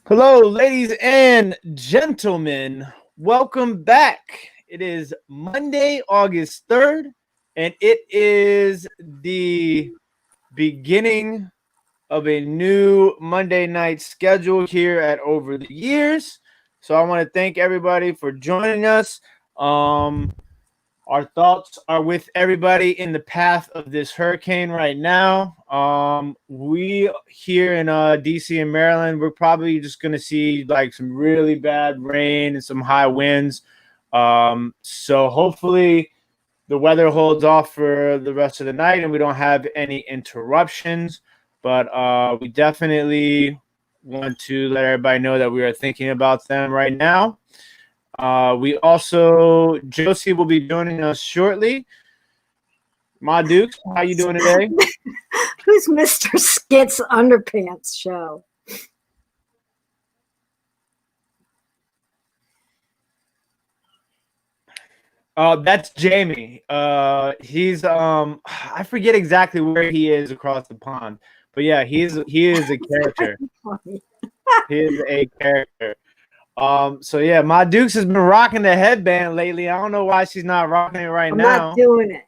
Hello, ladies and gentlemen. Welcome back. It is Monday, August 3rd, and it is the beginning of a new Monday night schedule here at Over the Years. So I want to thank everybody for joining us. Our thoughts are with everybody in the path of this hurricane right now. We here in DC and Maryland, we're probably just going to see like some really bad rain and some high winds. So hopefully the weather holds off for the rest of the night and we don't have any interruptions. But we definitely want to let everybody know that we are thinking about them right now. We also, Josie will be joining us shortly. Ma Dukes, how you doing today? Who's Mr. Skit's underpants show? That's Jamie. He's I forget exactly where he is across the pond, but yeah, he is a character. He is a character. So yeah, my Dukes has been rocking the headband lately. I don't know why she's not rocking it right now. I'm not doing it.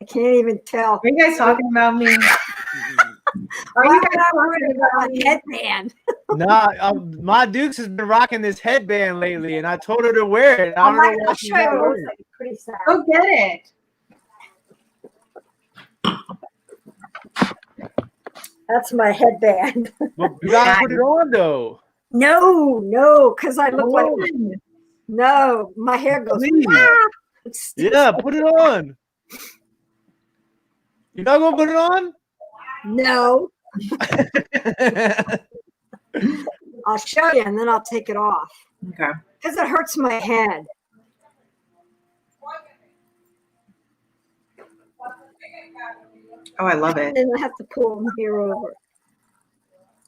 I can't even tell. Are you guys talking about me? Are you guys talking about a headband? Nah, my Dukes has been rocking this headband lately, and I told her to wear it. I don't know why she's not wearing it. Pretty sad. Go get it. That's my headband. Well, you gotta put it on though. No, because I look like no. My hair goes. Yeah, put it on. You're not gonna put it on? No. I'll show you, and then I'll take it off. Okay. Because it hurts my head. Oh, I love it. And then I have to pull them here over.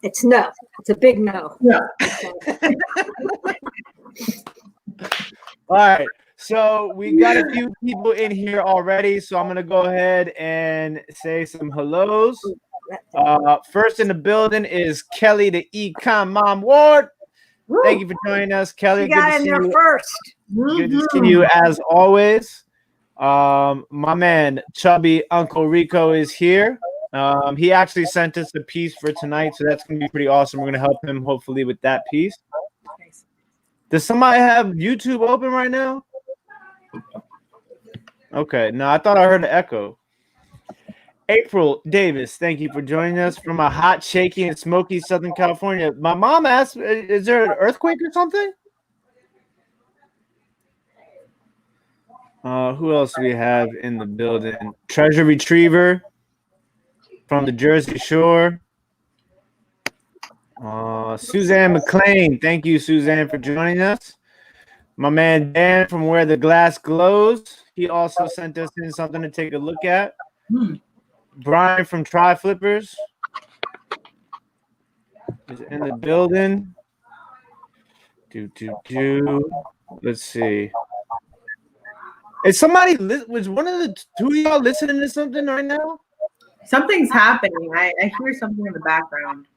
It's no. It's a big no. Yeah. All right. So we got a few people in here already. So I'm gonna go ahead and say some hellos. First in the building is Kelly, the Econ Mom Ward. Thank you for joining us, Kelly. You got in there first. Good to see you as always. My man Chubby Uncle Rico is here. He actually sent us a piece for tonight, so that's gonna be pretty awesome. We're gonna help him hopefully with that piece. Does somebody have YouTube open right now? Okay, no, I thought I heard an echo. April Davis, thank you for joining us from a hot, shaky, and smoky Southern California. My mom asked, is there an earthquake or something? Who else do we have in the building? Treasure Retriever from the Jersey Shore. Suzanne McLean, thank you, Suzanne, for joining us. My man Dan from Where the Glass Glows, he also sent us in something to take a look at. Brian from Tri Flippers is in the building. Let's see. Is somebody was one of the two of y'all listening to something right now? Something's happening. I hear something in the background.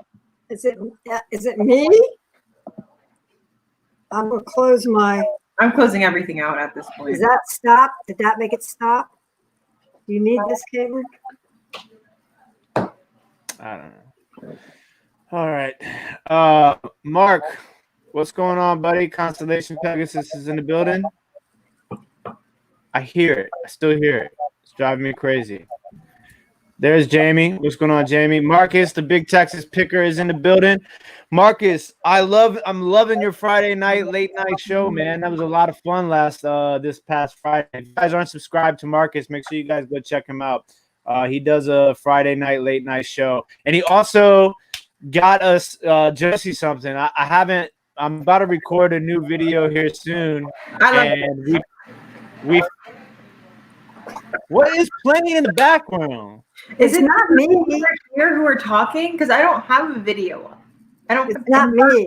Is it me? I'm gonna close my. I'm closing everything out at this point. Does that stop? Did that make it stop? Do you need this cable? I don't know. All right. Mark, what's going on, buddy? Constellation Pegasus is in the building. I hear it. I still hear it. It's driving me crazy. There's Jamie. What's going on, Jamie? Marcus, the Big Texas Picker, is in the building. Marcus, I'm loving your Friday night late night show, man. That was a lot of fun this past Friday. If you guys aren't subscribed to Marcus, make sure you guys go check him out. He does a Friday night late night show, and he also got us Josie something. I'm about to record a new video here soon, and we what is playing in the background? Is it not me here who are talking? Because I don't have a video up. It's not me.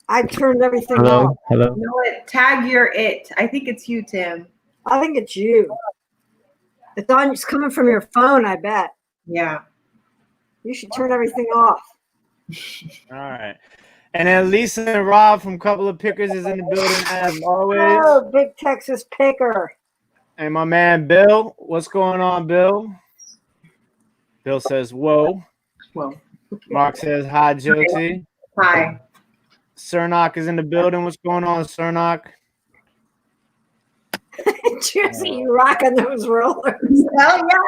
I turned everything off. Hello. No, tag your it. I think it's you, Tim. I think it's you. It's coming from your phone, I bet. Yeah. You should turn everything off. All right. And then Lisa and Rob from Couple of Pickers is in the building as always. Oh, big Texas picker. And my man Bill. What's going on, Bill? Bill says, whoa. Well, Mark says, hi, Josie. hi. Cernock is in the building. What's going on, Cernock? Josie, you rocking those rollers. Hell yeah.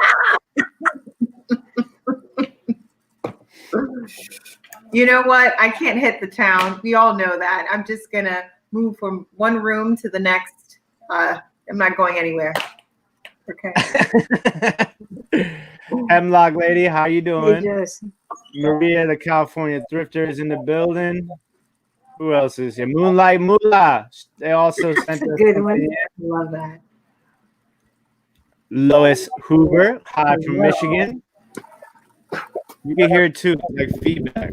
You know what? I can't hit the town. We all know that. I'm just going to move from one room to the next. I'm not going anywhere. Okay. Hemlock lady, how you doing? Hey, Josie. Maria, the California thrifter, is in the building. Who else is here? Moonlight Moolah. They also sent us a good one. in. Love that. Lois Hoover, hi from Michigan. You can hear it too, like feedback.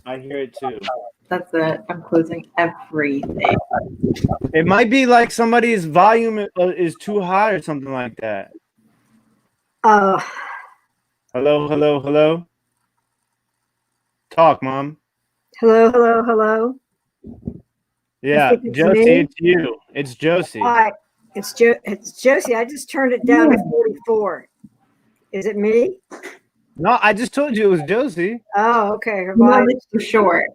I hear it too. That's it. I'm closing everything. It might be like somebody's volume is too high or something like that. Oh. Hello, hello, hello. Talk, Mom. Hello, hello, hello. Yeah, Josie, it's you. It's Josie. Hi, it's Josie. I just turned it down to 44. Is it me? No, I just told you it was Josie. Oh, okay. Her No, volume- it's too short.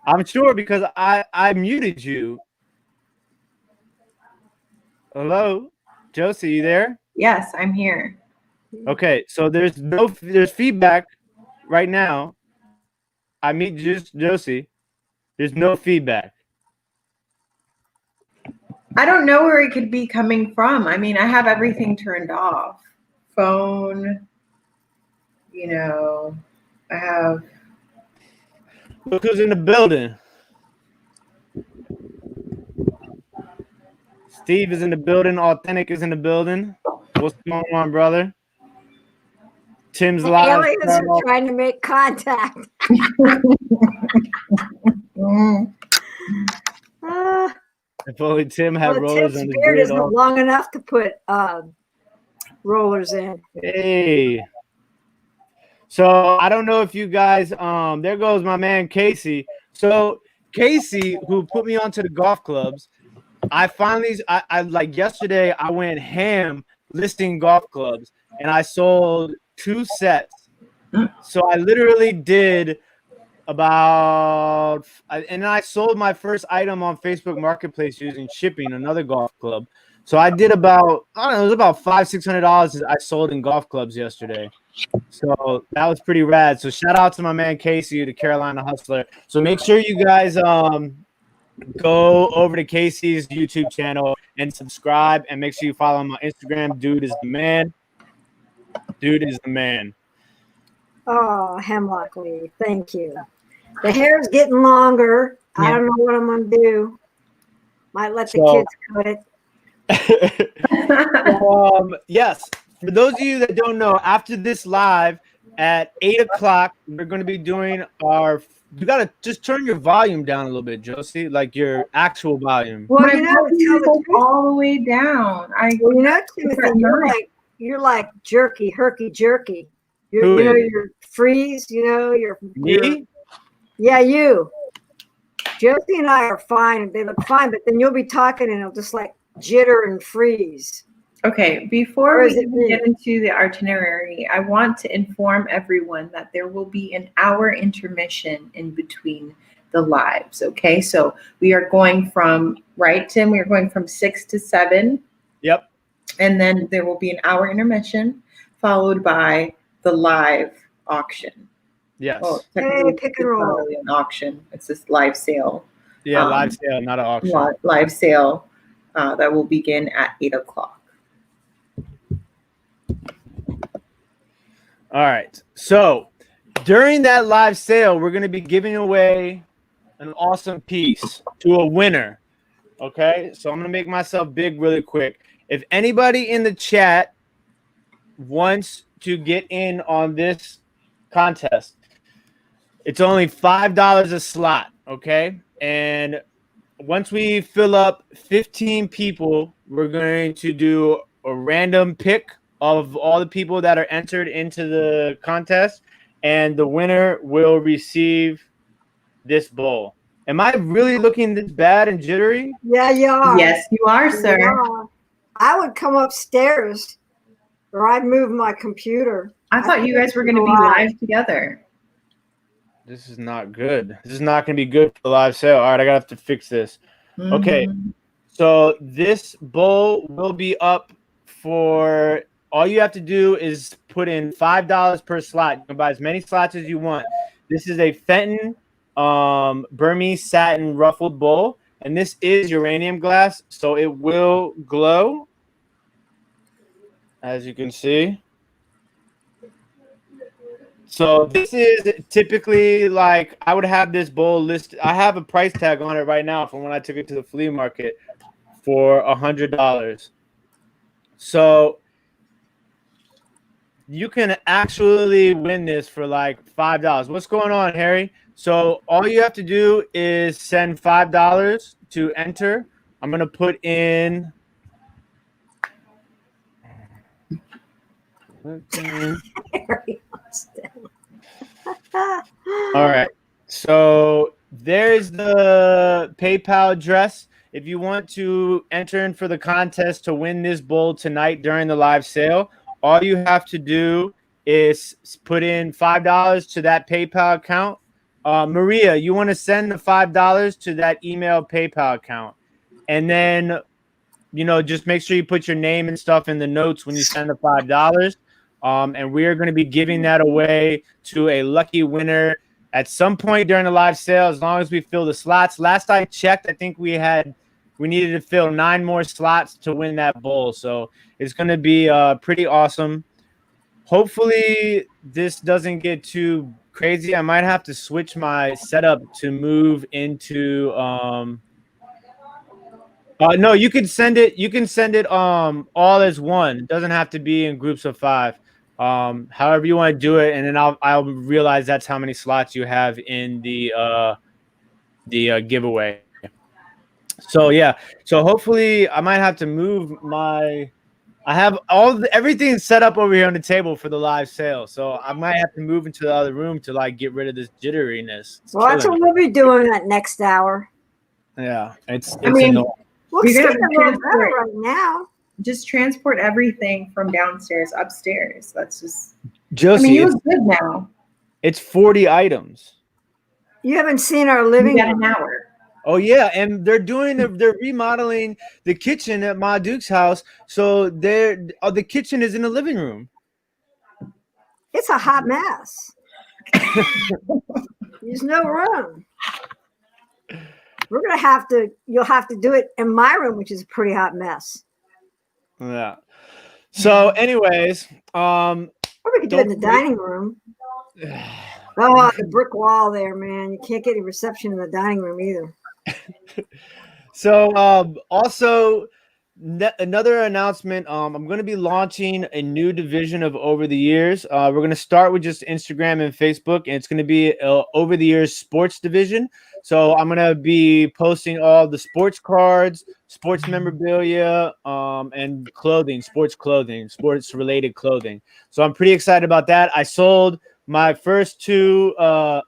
I'm sure because I muted you. Hello, Josie, you there? Yes, I'm here. Okay, so there's feedback right now. I meet just Josie. There's no feedback. I don't know where it could be coming from. I mean, I have everything turned off. Phone, you know, I have. Look who's in the building. Steve is in the building. Authentic is in the building. What's going on, brother? Tim's live. Aliens are trying to make contact. If only Tim had rollers on Tim's his beard beard. isn't long enough to put rollers in. Hey. So I don't know if you guys there goes my man Casey. So Casey, who put me onto the golf clubs, I like yesterday I went ham listing golf clubs and I sold 2 sets. So I literally did and I sold my first item on Facebook Marketplace using shipping, another golf club. So I did about, I don't know, it was about $500-600 I sold in golf clubs yesterday. So that was pretty rad. So shout out to my man Casey, the Carolina Hustler. So make sure you guys go over to Casey's YouTube channel and subscribe, and make sure you follow him on Instagram. Dude is the man. Dude is the man. Oh, Hemlock Lee, thank you. The hair's getting longer. Yeah. I don't know what I'm going to do. Might let the kids cut it. Yes. For those of you that don't know, after this live at 8 o'clock, we're going to be doing you got to just turn your volume down a little bit, Josie, like your actual volume. Well, you know, all the way down. Timothy, you're like jerky, herky jerky. Your freeze, your me? Yeah, you. Josie and I are fine. They look fine, but then you'll be talking and it'll just like jitter and freeze. Okay, before we get into the itinerary, I want to inform everyone that there will be an hour intermission in between the lives. Okay, so we are going from, right, Tim? We are going from 6 to 7. Yep. And then there will be an hour intermission followed by the live auction. Yes. Well, technically, pick and roll. It's not an auction. It's this live sale. Yeah, live sale, not an auction. Live sale that will begin at 8 o'clock. All right. So during that live sale, we're going to be giving away an awesome piece to a winner. Okay. So I'm going to make myself big really quick. If anybody in the chat wants to get in on this contest, it's only $5 a slot. Okay. And once we fill up 15 people, we're going to do a random pick of all the people that are entered into the contest, and the winner will receive this bowl. Am I really looking this bad and jittery? Yeah, you are. Yes, you are, sir. You are. I would come upstairs, or I'd move my computer. I thought you guys were going to be live together. This is not good. This is not going to be good for the live sale. All right, I have to fix this. Okay, so this bowl will be up for, all you have to do is put in $5 per slot. You can buy as many slots as you want. This is a Fenton Burmese satin ruffled bowl, and this is uranium glass, so it will glow, as you can see. So this is typically, like, I would have this bowl listed. I have a price tag on it right now from when I took it to the flea market for $100. So you can actually win this for like $5. What's going on, Harry? So all you have to do is send $5 to enter. I'm going to put in all right. So there's the PayPal address. If you want to enter in for the contest to win this bowl tonight during the live sale, all you have to do is put in $5 to that PayPal account. Maria, you want to send the $5 to that email PayPal account. And then, you know, just make sure you put your name and stuff in the notes when you send the $5. And we are going to be giving that away to a lucky winner at some point during the live sale, as long as we fill the slots. Last I checked, I think we needed to fill 9 more slots to win that bowl. So it's going to be pretty awesome. Hopefully this doesn't get too crazy. I might have to switch my setup to move into no, you can send it. You can send it all as one. It doesn't have to be in groups of 5. However you want to do it, and then I'll realize that's how many slots you have in the giveaway. So yeah. So hopefully I might have to move my. I have everything set up over here on the table for the live sale. So I might have to move into the other room to like get rid of this jitteriness. Well, that's what we'll be doing that next hour. Yeah, it's annoying. We're getting a little better right now. Just transport everything from downstairs upstairs. That's just. Josie, I mean, you look good now. It's 40 items. You haven't seen our living room. An hour. Oh yeah, and they're remodeling the kitchen at Ma Duke's house, so the kitchen is in the living room. It's a hot mess. There's no room. You'll have to do it in my room, which is a pretty hot mess. Yeah. So, anyways, or we could do it in the dining room. Oh, the brick wall there, man. You can't get any reception in the dining room either. So, also another announcement. I'm going to be launching a new division of Over the Years. We're going to start with just Instagram and Facebook, and it's going to be Over the Years sports division. So I'm going to be posting all the sports cards, sports memorabilia, and clothing, sports related clothing. So I'm pretty excited about that. I sold my first 2. Shout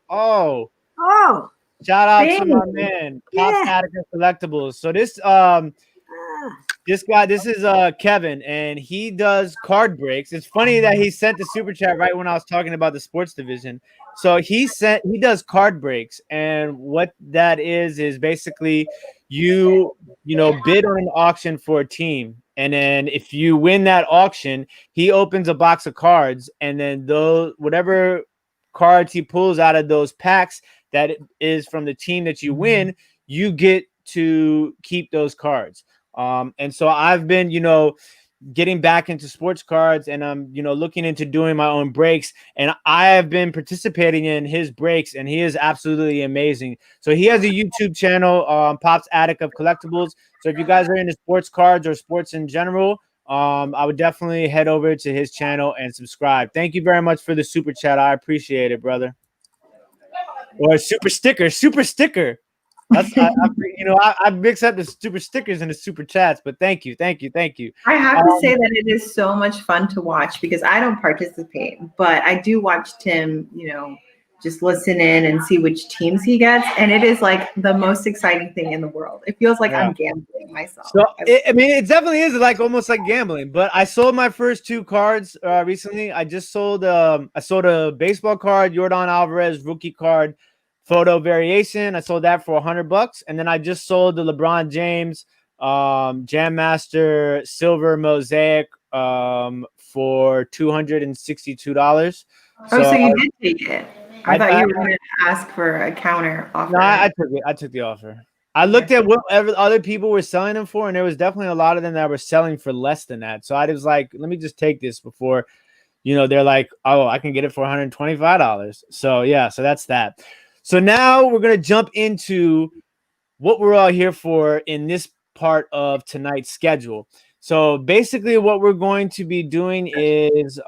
out to my man, Custard Collectibles. So this guy, this is Kevin, and he does card breaks. It's funny that he sent the super chat right when I was talking about the sports division. So he does card breaks, and what that is basically you bid on an auction for a team, and then if you win that auction, he opens a box of cards, and then whatever cards he pulls out of those packs that is from the team that you win, you get to keep those cards. And so I've been, getting back into sports cards, and I'm, looking into doing my own breaks, and I have been participating in his breaks, and he is absolutely amazing. So he has a YouTube channel, Pop's Attic of Collectibles. So if you guys are into sports cards or sports in general, I would definitely head over to his channel and subscribe. Thank you very much for the super chat. I appreciate it, brother. Or super sticker. I mix up the super stickers and the super chats, but thank you. I have to say that it is so much fun to watch because I don't participate, but I do watch Tim, just listen in and see which teams he gets. And it is like the most exciting thing in the world. It feels like I'm gambling myself. So it definitely is like almost like gambling, but I sold my first 2 cards recently. I just sold a baseball card, Yordan Alvarez rookie card photo variation. I sold that for $100, and then I just sold the LeBron James Jam Master silver mosaic for $262. So you did take it. I thought you were going to ask for a counter offer. No, I took it. I took the offer. I looked at what other people were selling them for, and there was definitely a lot of them that were selling for less than that. So I was like, let me just take this before, they're like, oh, I can get it for $125. So yeah, so that's that. So now we're going to jump into what we're all here for in this part of tonight's schedule. So basically what we're going to be doing is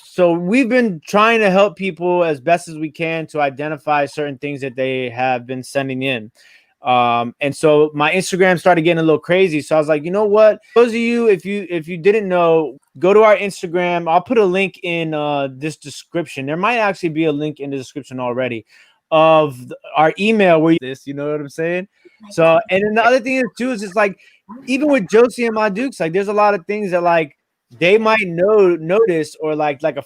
so we've been trying to help people as best as we can to identify certain things that they have been sending in. And so my Instagram started getting a little crazy. So I was like, you know what? Those of you, if you didn't know, go to our Instagram. I'll put a link in this description. There might actually be a link in the description already of our email where you know what I'm saying? So, and then the other thing is too, is just like, even with Josie and my Dukes, like there's a lot of things that like, they might notice or like a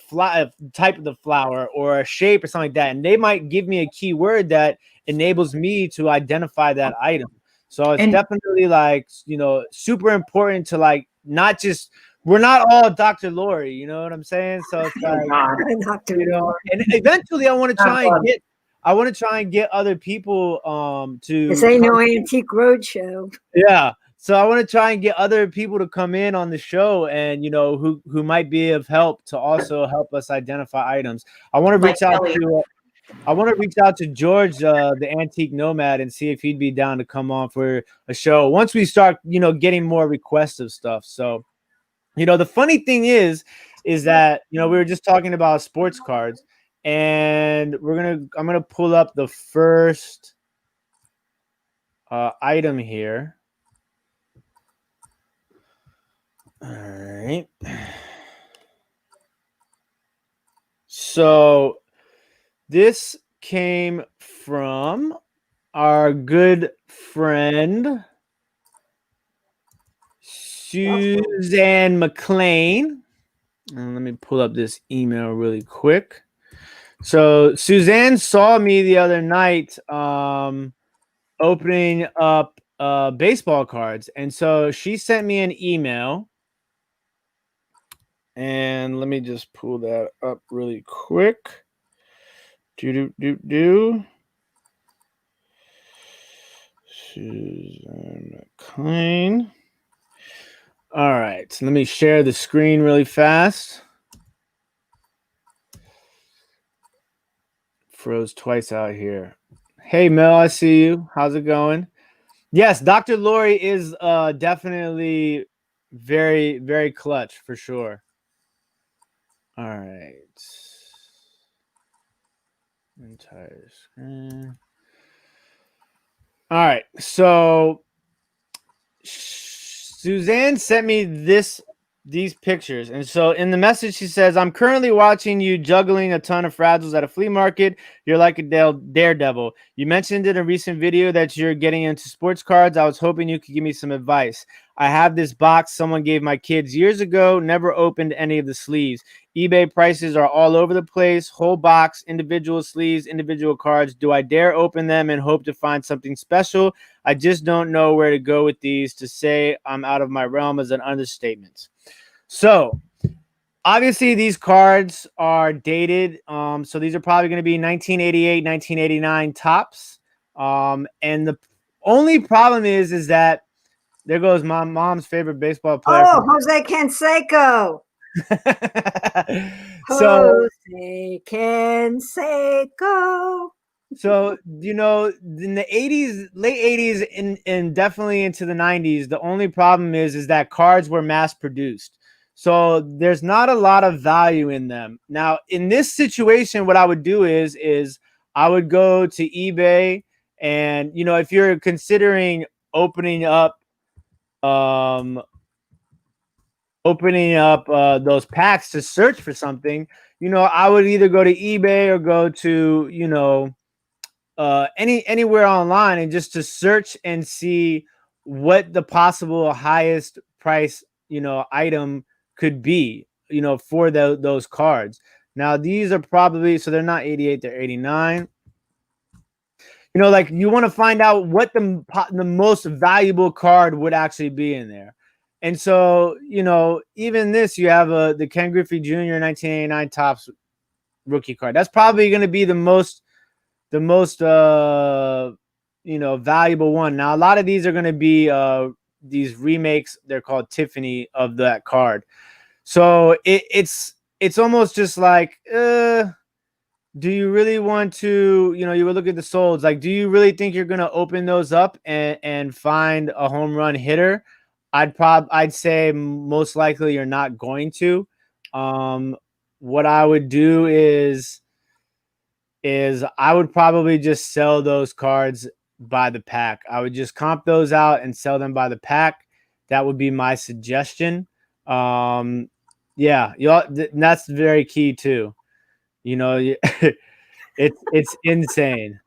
type of the flower or a shape or something like that, and they might give me a keyword that enables me to identify that item. So it's definitely like super important to like not just, we're not all Dr. Lori, you know what I'm saying? So it's like and eventually I want to try and get other people to this ain't no Antique Roadshow. Yeah. So I want to try and get other people to come in on the show and, who might be of help to also help us identify items. I want to reach out to George, the Antique Nomad, and see if he'd be down to come on for a show once we start, getting more requests of stuff. So, the funny thing is that, we were just talking about sports cards, and I'm going to pull up the first item here. All right. So this came from our good friend Suzanne McLean. And let me pull up this email really quick. So Suzanne saw me the other night opening up baseball cards. And so she sent me an email. And let me just pull that up really quick. Suzanne McLean. All right. So let me share the screen really fast. Froze twice out here. Hey, Mel, I see you. How's it going? Yes, Dr. Lori is definitely very, very clutch for sure. All right. Entire screen. All right. So Suzanne sent me these pictures. And so in the message, she says, I'm currently watching you juggling a ton of frazzles at a flea market. You're like a daredevil. You mentioned in a recent video that you're getting into sports cards. I was hoping you could give me some advice. I have this box someone gave my kids years ago, never opened any of the sleeves. eBay prices are all over the place. Whole box, individual sleeves, individual cards. Do I dare open them and hope to find something special? I just don't know where to go with these. To say I'm out of my realm is an understatement. So obviously these cards are dated. So these are probably going to be 1988, 1989 tops. And the only problem is that there goes my mom's favorite baseball player. Oh, Jose Canseco. Jose Canseco. So, in the 80s, late 80s and definitely into the 90s, the only problem is that cards were mass produced. So there's not a lot of value in them. Now, in this situation, what I would do is I would go to eBay And you know, if you're considering opening up those packs to search for something, you know, I would either go to eBay or go to, you know, anywhere online, and just to search and see what the possible highest price, you know, item could be, you know, for those cards. Now these are probably, so they're not 88, they're 89. You know, like you want to find out what the most valuable card would actually be in there. And so, you know, even this, you have the Ken Griffey Jr. 1989 Topps rookie card. That's probably going to be the most you know, valuable one. Now a lot of these are going to be these remakes, they're called Tiffany, of that card. So it's almost just like do you really want to, you know, you would look at the solds, like, do you really think you're going to open those up and find a home run hitter? I'd say most likely you're not going to. What I would do is I would probably just sell those cards by the pack. I would just comp those out and sell them by the pack. That would be my suggestion. Yeah, that's very key too. You know, it's insane.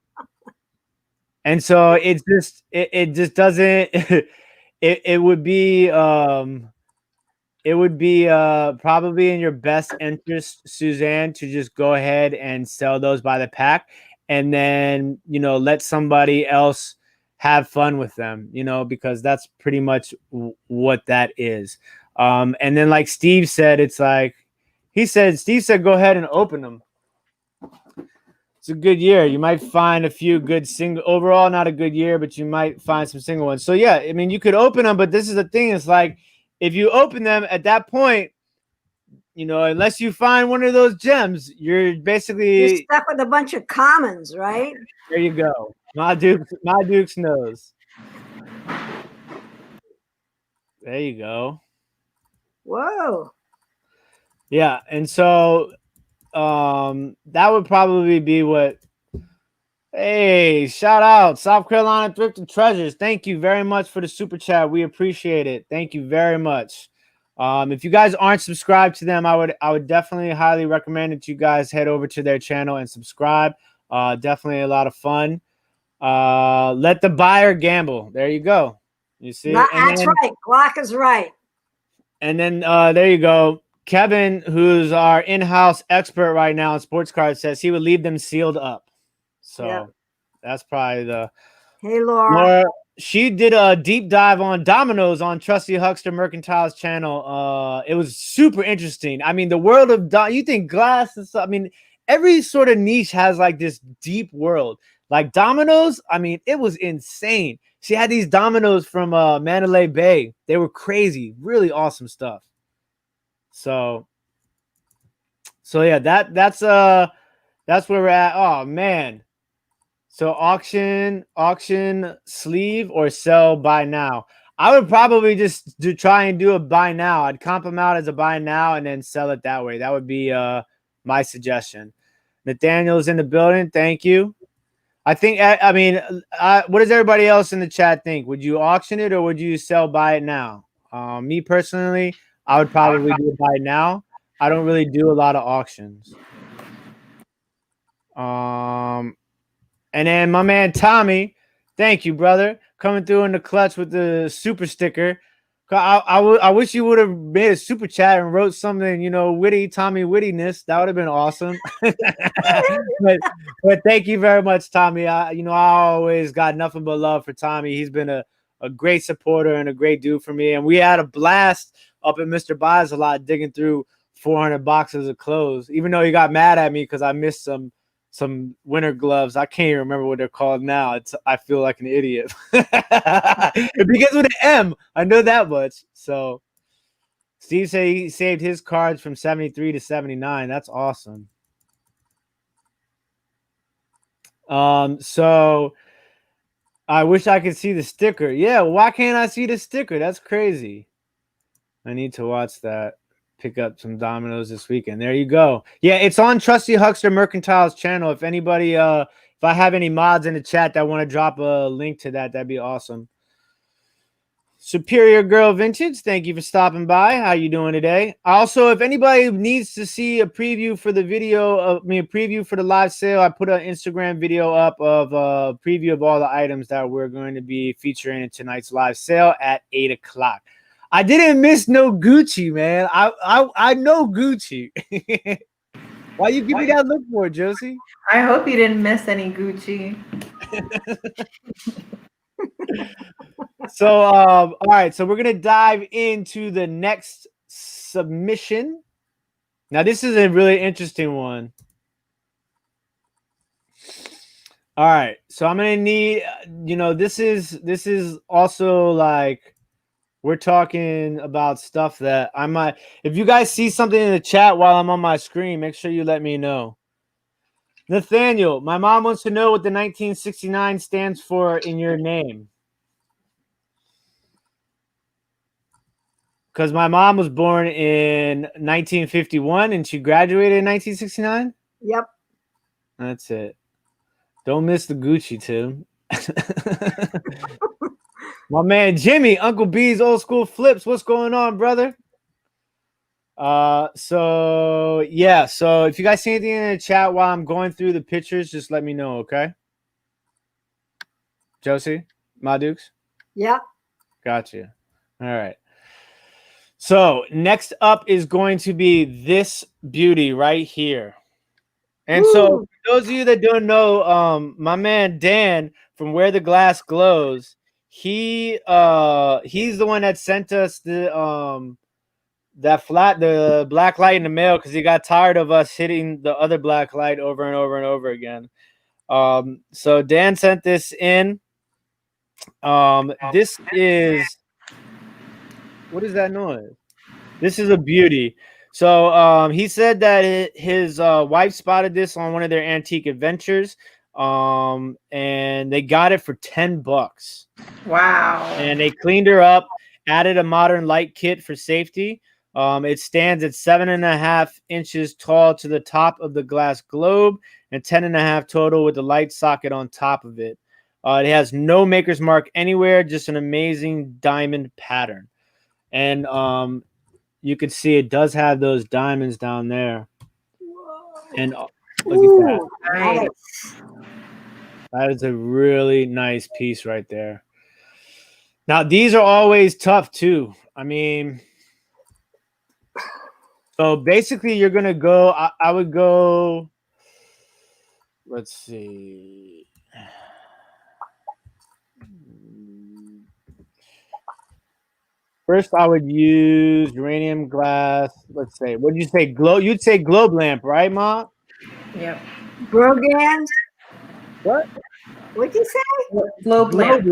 And so it just doesn't it would be probably in your best interest, Suzanne, to just go ahead and sell those by the pack, and then, you know, let somebody else have fun with them, you know, because that's pretty much what that is. And then like Steve said, it's like Steve said, go ahead and open them. It's a good year. You might find a few good single, overall not a good year, but you might find some single ones. So yeah, I mean, you could open them, but this is the thing. It's like, if you open them at that point, you know, unless you find one of those gems, you're stuck with a bunch of commons, right? There you go. My Duke's knows. There you go. Whoa. Yeah, and so that would probably be what. Hey, shout out South Carolina Thrift and Treasures. Thank you very much for the super chat. We appreciate it. Thank you very much. If you guys aren't subscribed to them, I would definitely highly recommend that you guys head over to their channel and subscribe. Definitely a lot of fun. Let the buyer gamble. There you go. You see? That's right. Glock is right. And then there you go. Kevin, who's our in-house expert right now in sports cards, says he would leave them sealed up. So that's probably the. Hey, Laura. She did a deep dive on dominoes on Trusty Huckster Mercantile's channel. It was super interesting. I mean, the world of you think glass and stuff. I mean, every sort of niche has like this deep world. Like dominoes, I mean, it was insane. She had these dominoes from Mandalay Bay. They were crazy, really awesome stuff. So yeah, that's where we're at. Oh man. So auction, sleeve, or sell buy now. I would probably just try and do a buy now. I'd comp them out as a buy now and then sell it that way. That would be my suggestion. Nathaniel's in the building. Thank you. I think, I mean, what does everybody else in the chat think? Would you auction it or would you sell buy it now? Me personally, I would probably do a buy now. I don't really do a lot of auctions. And then my man Tommy, thank you, brother, coming through in the clutch with the super sticker. I wish you would have made a super chat and wrote something, you know, witty, Tommy wittiness. That would have been awesome. but thank you very much, Tommy. I always got nothing but love for Tommy. He's been a great supporter and a great dude for me. And we had a blast up at Mr. Buys a lot, digging through 400 boxes of clothes, even though he got mad at me because I missed some winter gloves. I can't even remember what they're called now. I feel like an idiot. It begins with an M. I know that much. So Steve said he saved his cards from 73 to 79. That's awesome. So I wish I could see the sticker. Yeah, why can't I see the sticker? That's crazy. I need to watch that. pick up some dominoes this weekend. There you go. Yeah, it's on Trusty Huckster Mercantile's channel. If anybody, if I have any mods in the chat that want to drop a link to that, that'd be awesome. Superior Girl Vintage, thank you for stopping by. How you doing today? Also, if anybody needs to see a preview for the video, a preview for the live sale, I put an Instagram video up of a preview of all the items that we're going to be featuring in tonight's live sale at 8 o'clock. I didn't miss no Gucci, man. I know Gucci. Why you give me that look for, Josie? I hope you didn't miss any Gucci. So, all right. So we're gonna dive into the next submission. Now, this is a really interesting one. All right. So I'm gonna need, this is also like we're talking about stuff that I might. If you guys see something in the chat while I'm on my screen, make sure you let me know. Nathaniel, my mom wants to know what the 1969 stands for in your name. Because my mom was born in 1951 and she graduated in 1969? Yep. That's it. Don't miss the Gucci, Tim. My man Jimmy, Uncle B's Old School Flips. What's going on, brother? So if you guys see anything in the chat while I'm going through the pictures, just let me know, okay? Josie, my dukes? Yep. Gotcha. All right. So next up is going to be this beauty right here. And so for those of you that don't know, my man Dan from Where the Glass Glows, he's the one that sent us the the black light in the mail because he got tired of us hitting the other black light over and over and over again. So Dan sent this in. This is, what is that noise? This is a beauty. So he said that his wife spotted this on one of their antique adventures, and they got it for $10. Wow. And they cleaned her up, added a modern light kit for safety. It stands at 7.5 inches tall to the top of the glass globe and 10.5 total with the light socket on top of it. It has no maker's mark anywhere, just an amazing diamond pattern. And you can see it does have those diamonds down there. And look at that. Nice. That is a really nice piece right there. Now, these are always tough too. I mean, so basically you're going to go, I would go, let's see. First, I would use uranium glass. Let's say, what did you say? You'd say globe lamp, right, Ma? Yep. Brogan. What? What'd you say? Globe lamp.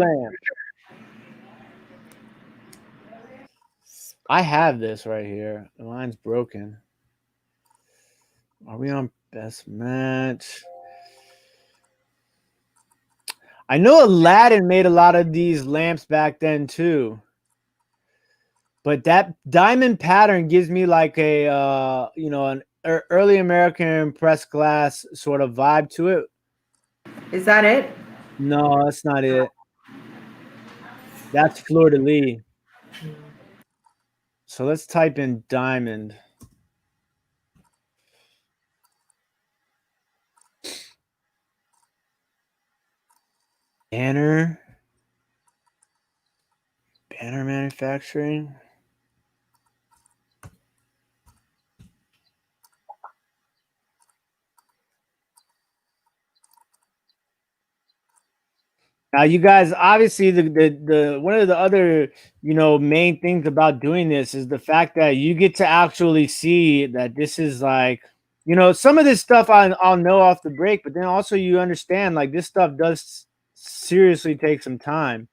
I have this right here. The line's broken. Are we on best match? I know Aladdin made a lot of these lamps back then too. But that diamond pattern gives me like a, an early American pressed glass sort of vibe to it. Is that it? No, that's not it. That's fleur de lis. So let's type in diamond. Banner manufacturing. Now, you guys, obviously, the one of the other, main things about doing this is the fact that you get to actually see that this is like, some of this stuff I'll know off the break, but then also you understand like this stuff does seriously take some time.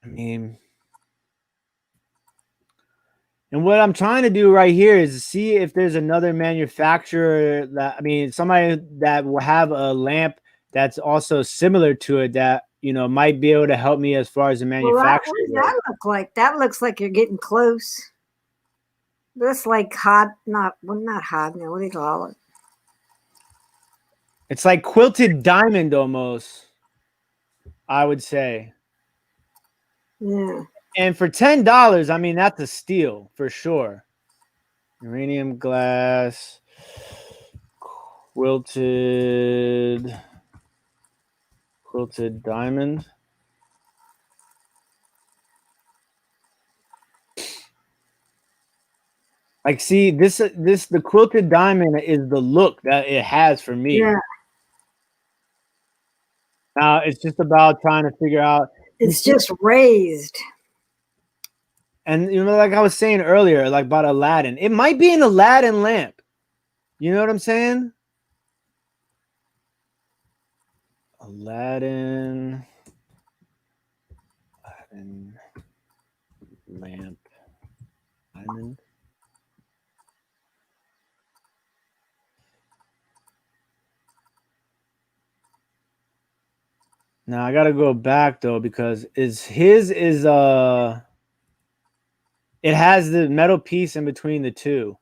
I mean, and what I'm trying to do right here is see if there's another manufacturer somebody that will have a lamp that's also similar to it that, might be able to help me as far as the manufacturer. What does that look like? That looks like you're getting close. This like not hobnail. What do you call it? It's like quilted diamond almost, I would say. Yeah. And for $10, I mean, that's a steal for sure. Uranium glass, quilted diamond. Like, see, the quilted diamond is the look that it has for me. Yeah. Now it's just about trying to figure out. It's just raised. And like I was saying earlier, like about Aladdin, it might be an Aladdin lamp. You know what I'm saying? Aladdin lamp diamond. Now I gotta go back though because it has the metal piece in between the two.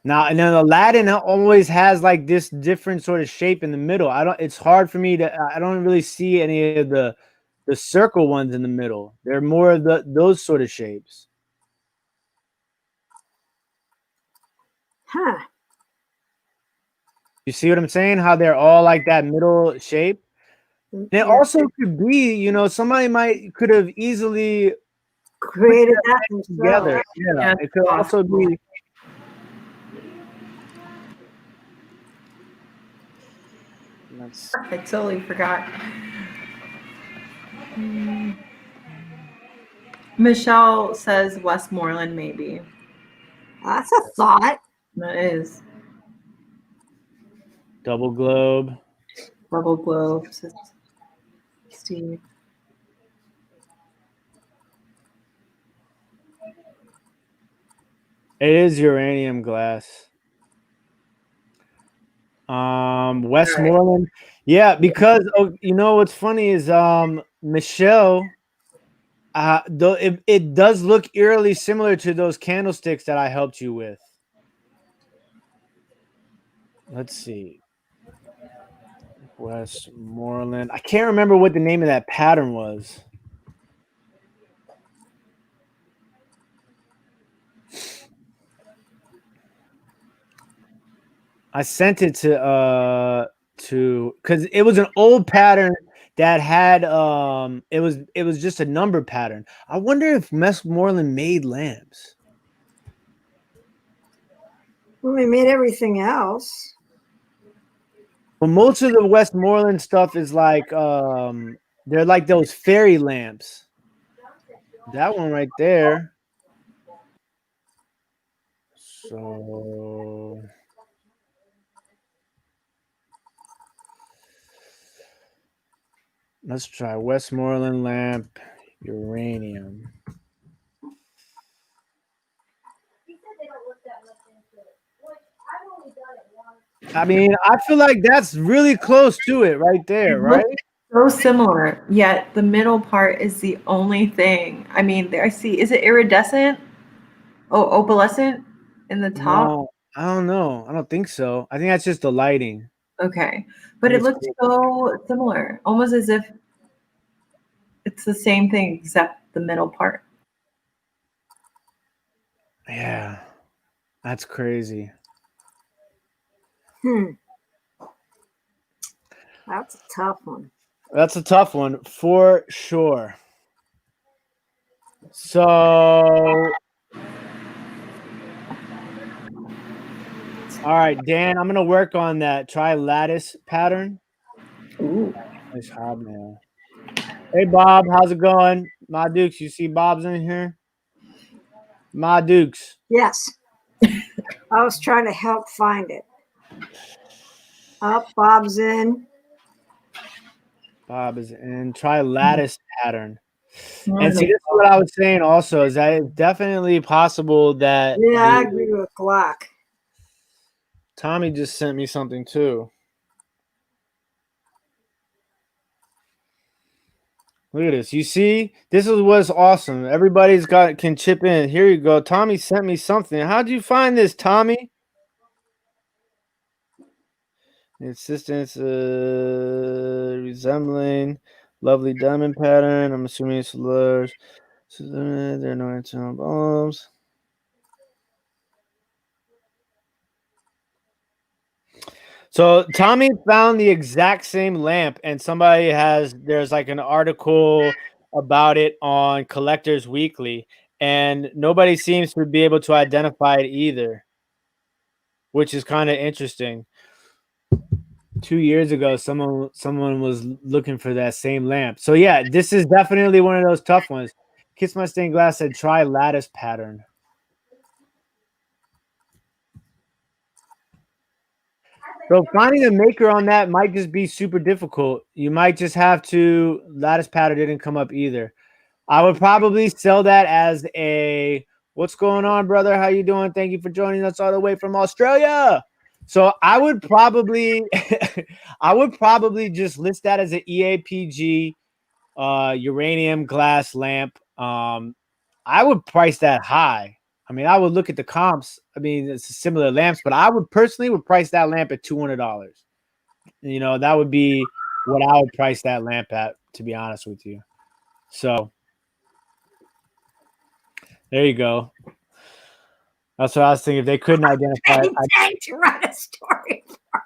Now and then Aladdin always has like this different sort of shape in the middle. It's hard for me I don't really see any of the circle ones in the middle. They're more of those sort of shapes. Huh. You see what I'm saying? How they're all like that middle shape. And it also could be, somebody could have easily created that together. Yeah, it could also be. I totally forgot. Michelle says Westmoreland, maybe. That's a thought. That is. Double globe. Bubble globe, says Steve. It is uranium glass. Westmoreland. Yeah, because what's funny is Michelle, though it does look eerily similar to those candlesticks that I helped you with. Let's see. Westmoreland. I can't remember what the name of that pattern was. I sent it to because it was an old pattern that had it was just a number pattern. I wonder if Westmoreland made lamps. Well, we made everything else. Well, most of the Westmoreland stuff is like they're like those fairy lamps. That one right there. So let's try Westmoreland lamp uranium. I mean, I feel like that's really close to it right there, right? So similar, yet the middle part is the only thing. I mean, there I see. Is it iridescent? Oh, opalescent in the top? No, I don't know. I don't think so. I think that's just the lighting. Okay. But it looks so similar, almost as if it's the same thing except the middle part. Yeah, that's crazy. That's a tough one. That's a tough one for sure. So, all right, Dan, I'm gonna work on that tri-lattice pattern. Ooh, nice hobnail. Hey, Bob, how's it going? My Dukes, you see Bob's in here? My Dukes. Yes. I was trying to help find it. Up, Bob's in. Bob is in. Try lattice pattern. I And see, this is what I was saying also, is that it's definitely possible that. Yeah, I agree with Glock. Tommy just sent me something too. Look at this. You see, this is what's awesome. Everybody's can chip in. Here you go. Tommy sent me something. How'd you find this, Tommy? Insistence resembling lovely diamond pattern. I'm assuming it's large. There are no internal bulbs. So Tommy found the exact same lamp, and there's like an article about it on Collectors Weekly, and nobody seems to be able to identify it either, which is kind of interesting. 2 years ago, someone was looking for that same lamp. So yeah, this is definitely one of those tough ones. Kiss My Stained Glass said try lattice pattern. So finding a maker on that might just be super difficult. You might just have to. Lattice pattern didn't come up either. I would probably sell that as a what's going on, brother? How you doing? Thank you for joining us all the way from Australia. So I would probably just list that as an EAPG uranium glass lamp. I would price that high. I mean, I would look at the comps. I mean, it's similar lamps, but I would personally price that lamp at $200. You know, that would be what I would price that lamp at, to be honest with you. So there you go. That's what I was thinking. If they couldn't identify it, I'd to write a story for it.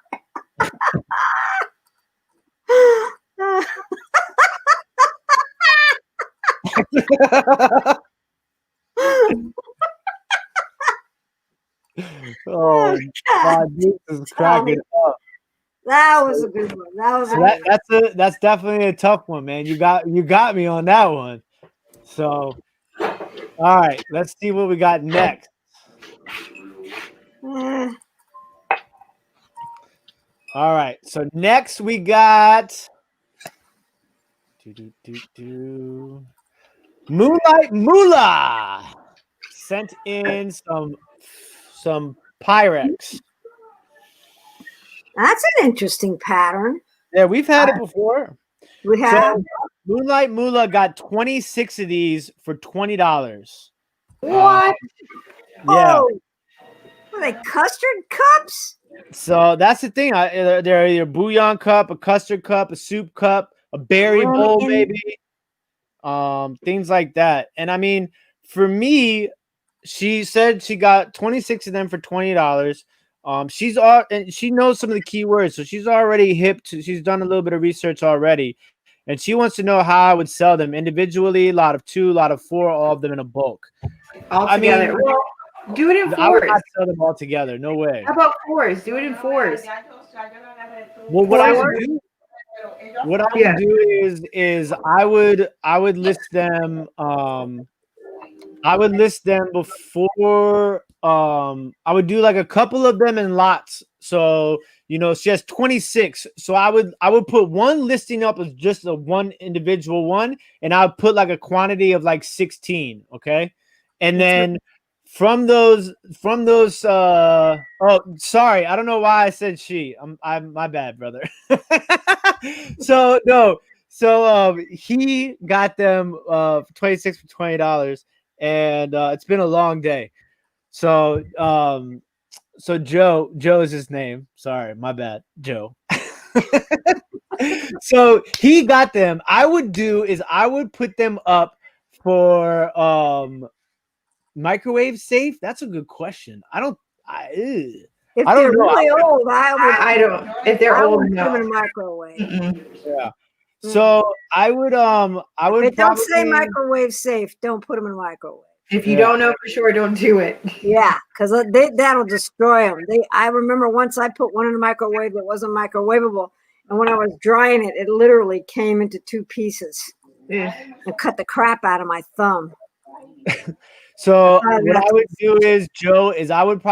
Oh God, this is cracking up. That was a good one. That's definitely a tough one, man. You got me on that one. So, all right, let's see what we got next. All right, so next we got Moonlight Moolah sent in some Pyrex. That's an interesting pattern. Yeah, we've had it before. We have. So, Moonlight Moolah got 26 of these for $20. What? Yeah. Oh, are they custard cups? So that's the thing. They're either a bouillon cup, a custard cup, a soup cup, a berry bowl, maybe. Things like that. And I mean, for me, she said she got 26 of them for $20. And she knows some of the keywords, so she's already hip to. She's done a little bit of research already, and she wants to know how I would sell them individually, a lot of 2, a lot of 4, all of them in a bulk. All together. Well, do it in 4s. I would not sell them all together. No way. How about 4s? Do it in 4s. Well, what I would do is I would list them. I would list them before. I would do like a couple of them in lots. So you know, she has 26. So I would put one listing up as just a one individual one, and I would put like a quantity of like 16. Okay, and then from those. Oh, sorry, I don't know why I said she. I'm my bad, brother. So no. So he got them 26 for $20. And it's been a long day. So Joe is his name. Sorry, my bad, Joe. So he got them. I would put them up for microwave safe. That's a good question. If they're really old, I don't. If they're old, put them in a microwave. Yeah. So I would If don't say microwave safe, don't put them in a microwave. If you don't know for sure, don't do it. Yeah, because that'll destroy them. I remember once I put one in the microwave that wasn't microwavable, and when I was drying it, it literally came into 2 pieces and cut the crap out of my thumb. So what I would do is, Joe, I would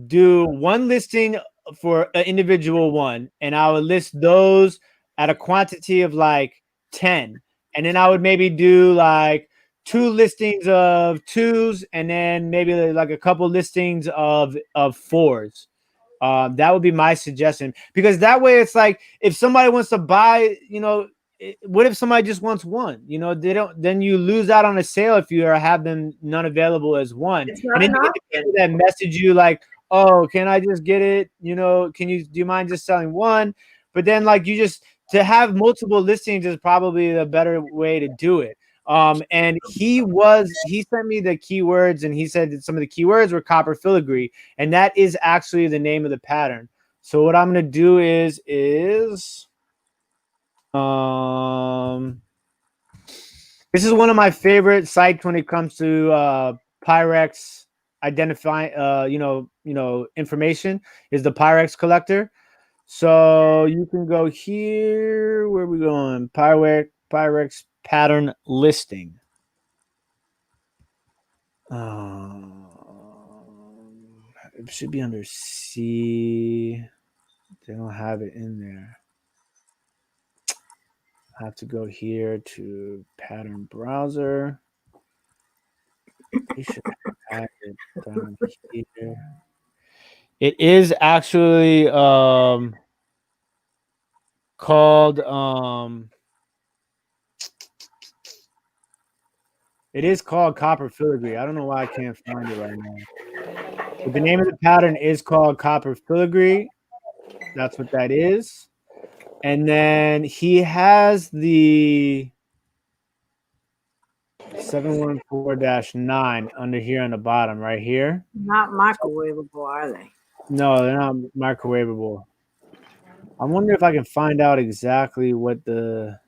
do one listing for an individual one, and I would list those at a quantity of like 10, and then I would maybe do like 2 listings of 2s, and then maybe like a couple listings of 4s. That would be my suggestion, because that way it's like if somebody wants to buy, you know, what if somebody just wants one? You know, they don't. Then you lose out on a sale if you have them none available as one. It's And not then an you get the option. people that message you like, "Oh, can I just get it? You know, do you mind just selling one?" But then like to have multiple listings is probably the better way to do it. And he sent me the keywords, and he said that some of the keywords were copper filigree, and that is actually the name of the pattern. So what I'm gonna do is this is one of my favorite sites when it comes to Pyrex identifying information is the Pyrex collector. So you can go here. Where are we going? Pyrex pattern listing. It should be under C. They don't have it in there. I have to go here to pattern browser. They should have it down here. It is actually called it is called copper filigree. I don't know why I can't find it right now. But the name of the pattern is called copper filigree. That's what that is. And then he has the 714-9 under here on the bottom right here. Not microwavable, are they? No, they're not microwavable. I wonder if I can find out exactly what the...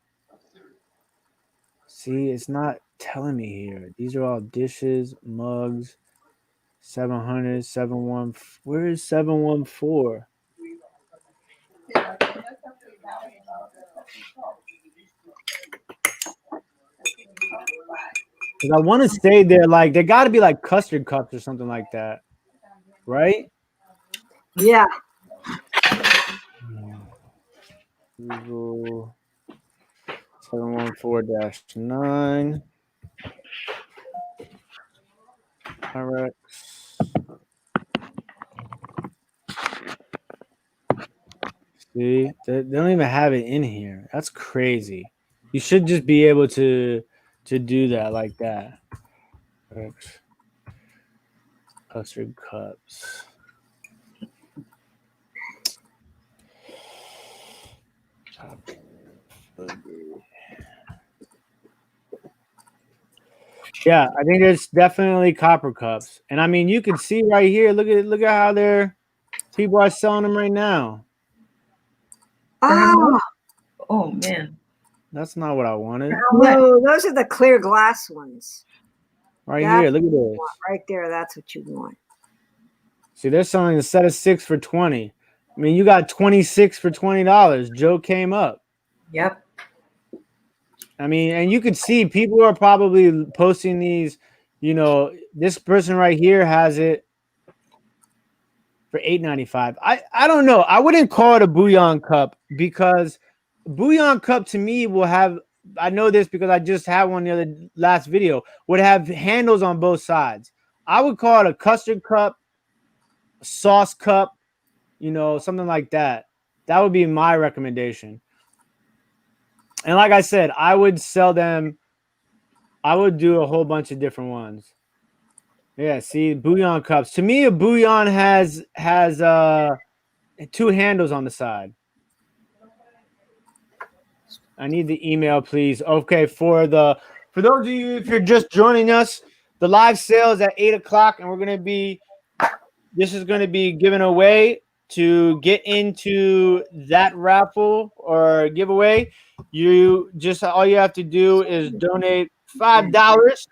See, it's not telling me here. These are all dishes, mugs, 700, 714. Where is 714? Because I want to say they're like, they got to be like custard cups or something like that, right? Yeah. Google 714-9. Pyrex. See, they don't even have it in here. That's crazy. You should just be able to do that like that. Custard cups. Yeah, I think it's definitely copper cups. And I mean, you can see right here, look at how people are selling them right now. Oh, Oh man. That's not what I wanted. no, those are the clear glass ones. Right That's here, look at what you this. want. Right there, that's what you want. See, they're selling a set of 6 for $20. I mean, you got 26 for $20. Joe came up. Yep. I mean, and you could see people are probably posting these, you know, this person right here has it for $8.95. I don't know. I wouldn't call it a bouillon cup because bouillon cup to me will have, I know this because I just had one the last video, would have handles on both sides. I would call it a custard cup, a sauce cup, you know, something like that. That would be my recommendation. And like I said, I would sell them. I would do a whole bunch of different ones. Yeah, see, bouillon cups. To me, a bouillon has 2 handles on the side. I need the email, please. Okay, for those of you, if you're just joining us, the live sale is at 8 o'clock, and this is going to be given away. To get into that raffle or giveaway, all you have to do is donate $5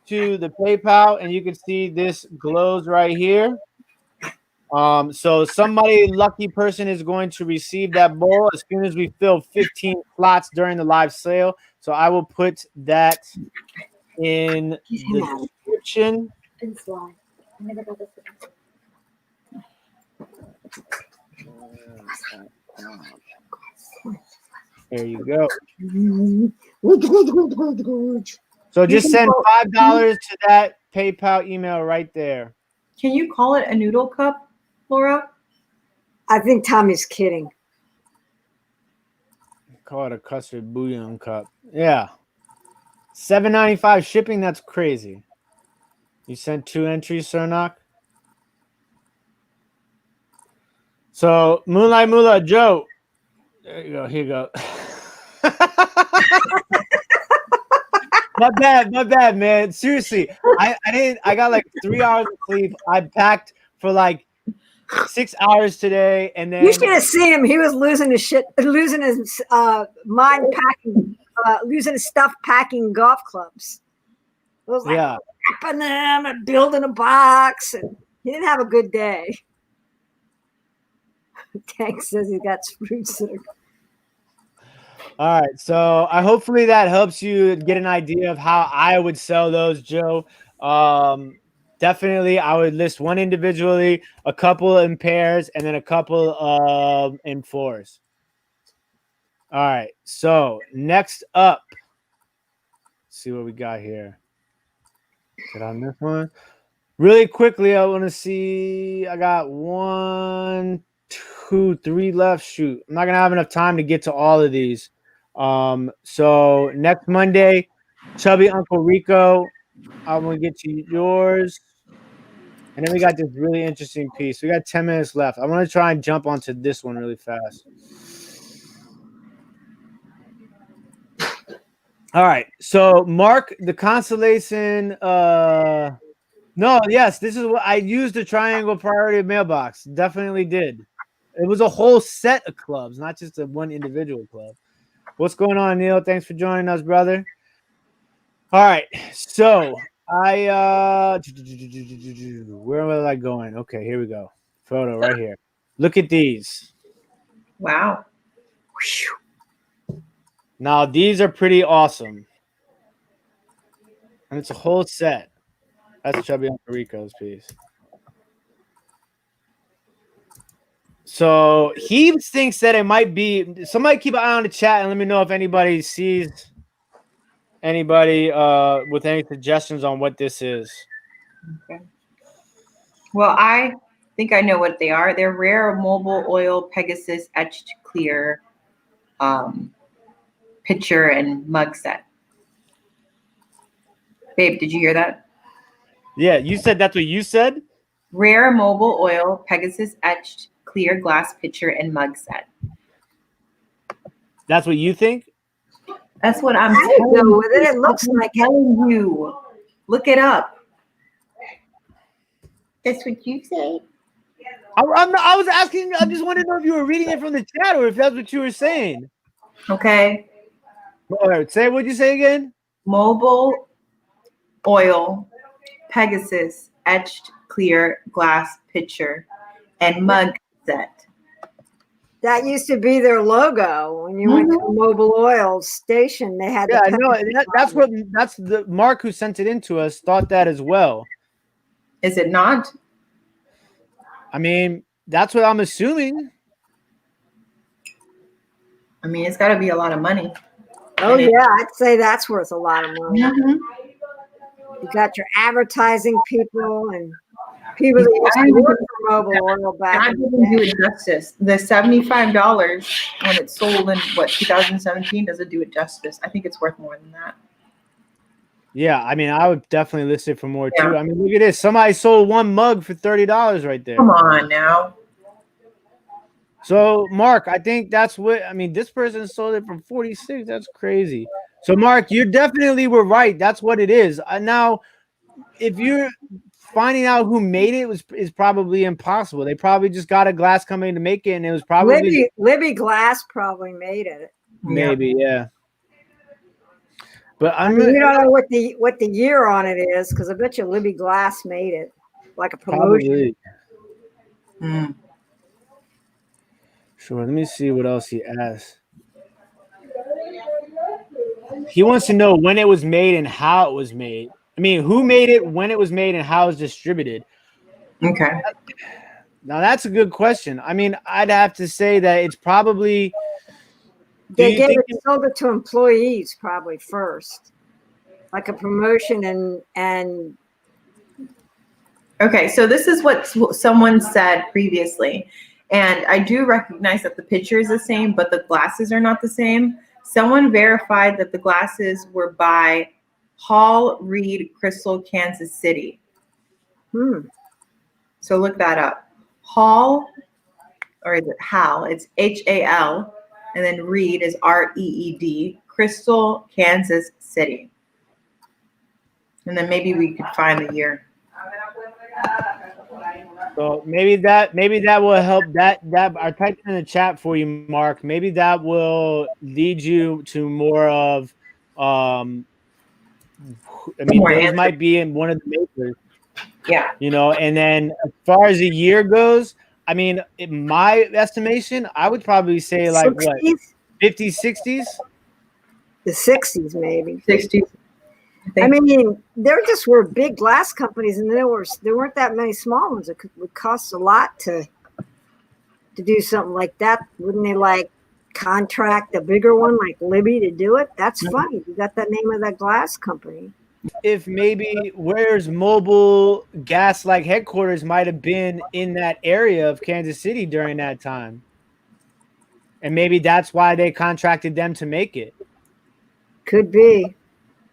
to the PayPal, and you can see this glows right here. So somebody lucky person is going to receive that bowl as soon as we fill 15 slots during the live sale. So I will put that in the description. There you go. So just send $5 to that PayPal email right there. Can you call it a noodle cup, Laura? I think Tommy's kidding. Call it a custard bouillon cup. Yeah. $7.95 shipping. That's crazy. You sent 2 entries, Cernock. So Moonlight Moolah Joe. There you go. Here you go. My bad, man. Seriously, I got like 3 hours of sleep. I packed for like 6 hours today, and then You should have seen him. He was losing his shit, losing his mind packing, losing his stuff packing golf clubs. It was like wrapping them and building a box, and he didn't have a good day. Tank says he got fruits that are. All right, so hopefully that helps you get an idea of how I would sell those, Joe. Definitely, I would list one individually, a couple in pairs, and then a couple in fours. All right, so next up, let's see what we got here. Get on this one. Really quickly, I want to see. I got 1, 2, 3 left. Shoot, I'm not gonna have enough time to get to all of these. So next Monday, Chubby Uncle Rico, I'm gonna get you yours, and then we got this really interesting piece. We got 10 minutes left. I want to try and jump onto this one really fast. All right, so Mark, the constellation. No, yes, this is what I used. The triangle priority mailbox. Definitely did. It was a whole set of clubs, not just a one individual club. What's going on, Neil? Thanks for joining us, brother. All right, so where was I going? Okay, here we go. Photo right here. Look at these. Wow. Now these are pretty awesome, and it's a whole set. That's Chubby Uncle Rico's piece. So he thinks that it might be. Somebody keep an eye on the chat and let me know if anybody sees anybody with any suggestions on what this is. Okay. Well, I think I know what they are. They're rare mobile oil Pegasus etched clear pitcher and mug set. Babe, did you hear that? Yeah, you said that's what you said? Rare mobile oil Pegasus etched clear glass pitcher and mug set. That's what you think? That's what I'm telling you. It looks like telling you. Look it up. That's what you say. I was asking. I just wanted to know if you were reading it from the chat or if that's what you were saying. Okay. All right, say what you say again. Mobile oil Pegasus etched clear glass pitcher and mug set. That used to be their logo when you went to the Mobile Oil station. They had. Yeah, no, that's the Mark who sent it in to us thought that as well. Is it not? I mean, that's what I'm assuming. I mean, it's got to be a lot of money. Oh yeah, I'd say that's worth a lot of money. Mm-hmm. You got your advertising people and people that used to work for Mobile Oil back. I didn't do it justice. The $75 when it's sold in 2017 doesn't do it justice. I think it's worth more than that. Yeah, I mean, I would definitely list it for more too. I mean, look at this. Somebody sold one mug for $30 right there. Come on now. So, Mark, I think that's what I mean. This person sold it for 46. That's crazy. So, Mark, you definitely were right. That's what it is. Now, if you're finding out who made it is probably impossible. They probably just got a glass company to make it, and it was probably Libby Glass probably made it. Maybe, yeah. But I mean, you don't know what the year on it is because I bet you Libby Glass made it like a promotion. Probably. Sure. Let me see what else he asked. He wants to know when it was made and how it was made. I mean, who made it, when it was made, and how it's distributed. Okay. Now that's a good question. I mean, I'd have to say that it's probably. They sold it to employees probably first, like a promotion and. Okay, so this is what someone said previously. And I do recognize that the picture is the same, but the glasses are not the same. Someone verified that the glasses were by Hall Reed Crystal, Kansas City. So look that up. Hall, or is it Hal? It's Hal, and then Reed is Reed, Crystal, Kansas City. And then maybe we could find the year. So maybe that will help. That I typed in the chat for you, Mark. Maybe that will lead you to more of. I mean, More those answer. might be in one of the makers. Yeah. You know, and then as far as a year goes, I mean, in my estimation, I would probably say like 60s? what, 50s, 60s? The 60s, maybe. 60s. I mean, there just were big glass companies, and there weren't that many small ones. It would cost a lot to do something like that. Wouldn't they like contract a bigger one like Libby to do it? That's funny. You got the name of that glass company. If maybe where's mobile gas like headquarters might have been in that area of Kansas City during that time. And maybe that's why they contracted them to make it. Could be.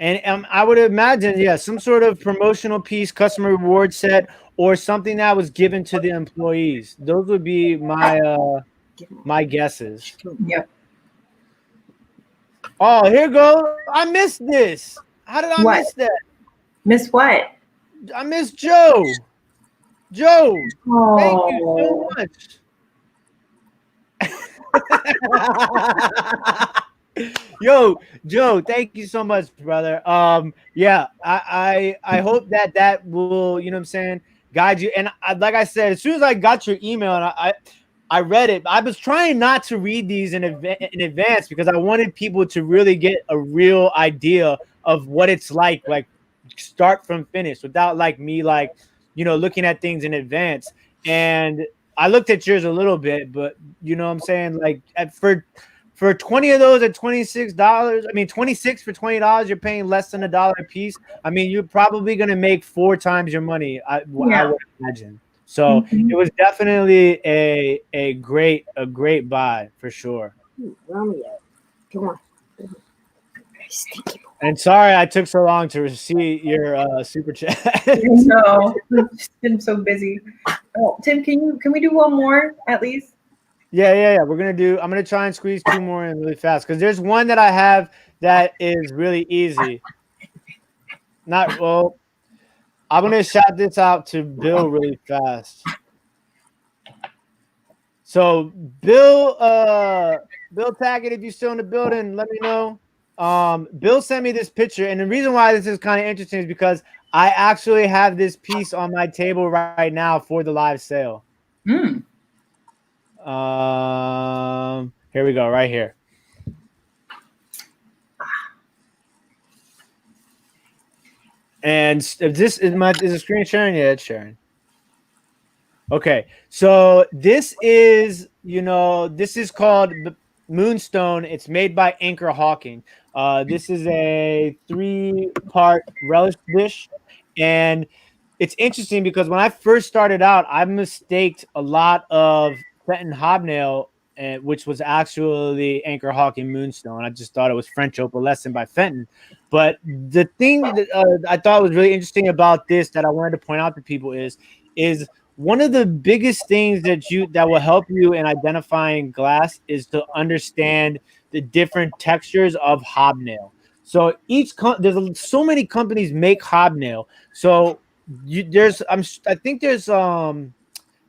And I would imagine, yeah, some sort of promotional piece, customer reward set, or something that was given to the employees. Those would be my my guesses. Yep. Oh, here goes. I missed this. How did I miss that? Miss what? I missed Joe. Joe, Oh. thank you so much. Yo, Joe, thank you so much, brother. Yeah, I hope that will, you know what I'm saying, guide you. And like I said, as soon as I got your email and I read it, I was trying not to read these in advance because I wanted people to really get a real idea of what it's like start from finish without like me, like, you know, looking at things in advance. And I looked at yours a little bit, but you know what I'm saying? Like for 20 of those at $26, I mean, 26 for $20, you're paying less than $1 a piece. I mean, you're probably going to make 4 times your money, I would imagine. So it was definitely a great buy for sure. Come on. And sorry I took so long to receive your super chat. No, I've just been so busy. Oh, Tim, can we do one more at least? Yeah. I'm gonna try and squeeze 2 more in really fast because there's one that I have that is really easy. I'm gonna shout this out to Bill really fast. So Bill Tackett, if you're still in the building, let me know. Bill sent me this picture, and the reason why this is kind of interesting is because I actually have this piece on my table right now for the live sale. Here we go, right here. And if this is the screen sharing? Yeah, it's sharing. Okay, so this is, this is called Moonstone. It's made by Anchor Hawking. This is a 3-part relish dish, and it's interesting because when I first started out, I mistaked a lot of Fenton Hobnail, which was actually Anchor Hawking Moonstone. I just thought it was French opalescent by Fenton. But the thing that I thought was really interesting about this that I wanted to point out to people is one of the biggest things that will help you in identifying glass is to understand the different textures of hobnail. So there's so many companies make hobnail. So I think there's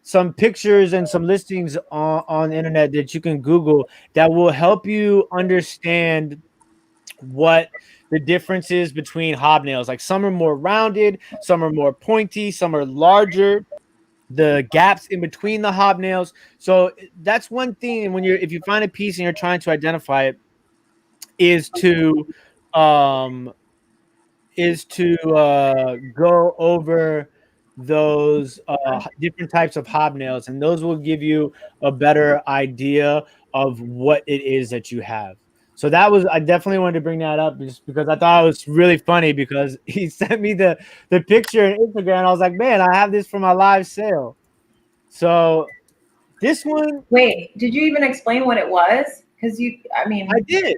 some pictures and some listings on the internet that you can Google that will help you understand what the difference is between hobnails. Like some are more rounded, some are more pointy, some are larger. The gaps in between the hobnails. So that's one thing. And if you find a piece and you're trying to identify it, is to go over those different types of hobnails, and those will give you a better idea of what it is that you have. So I definitely wanted to bring that up just because I thought it was really funny because he sent me the picture on Instagram. And I was like, man, I have this for my live sale. So This one, Wait, did you even explain what it was? Because I did.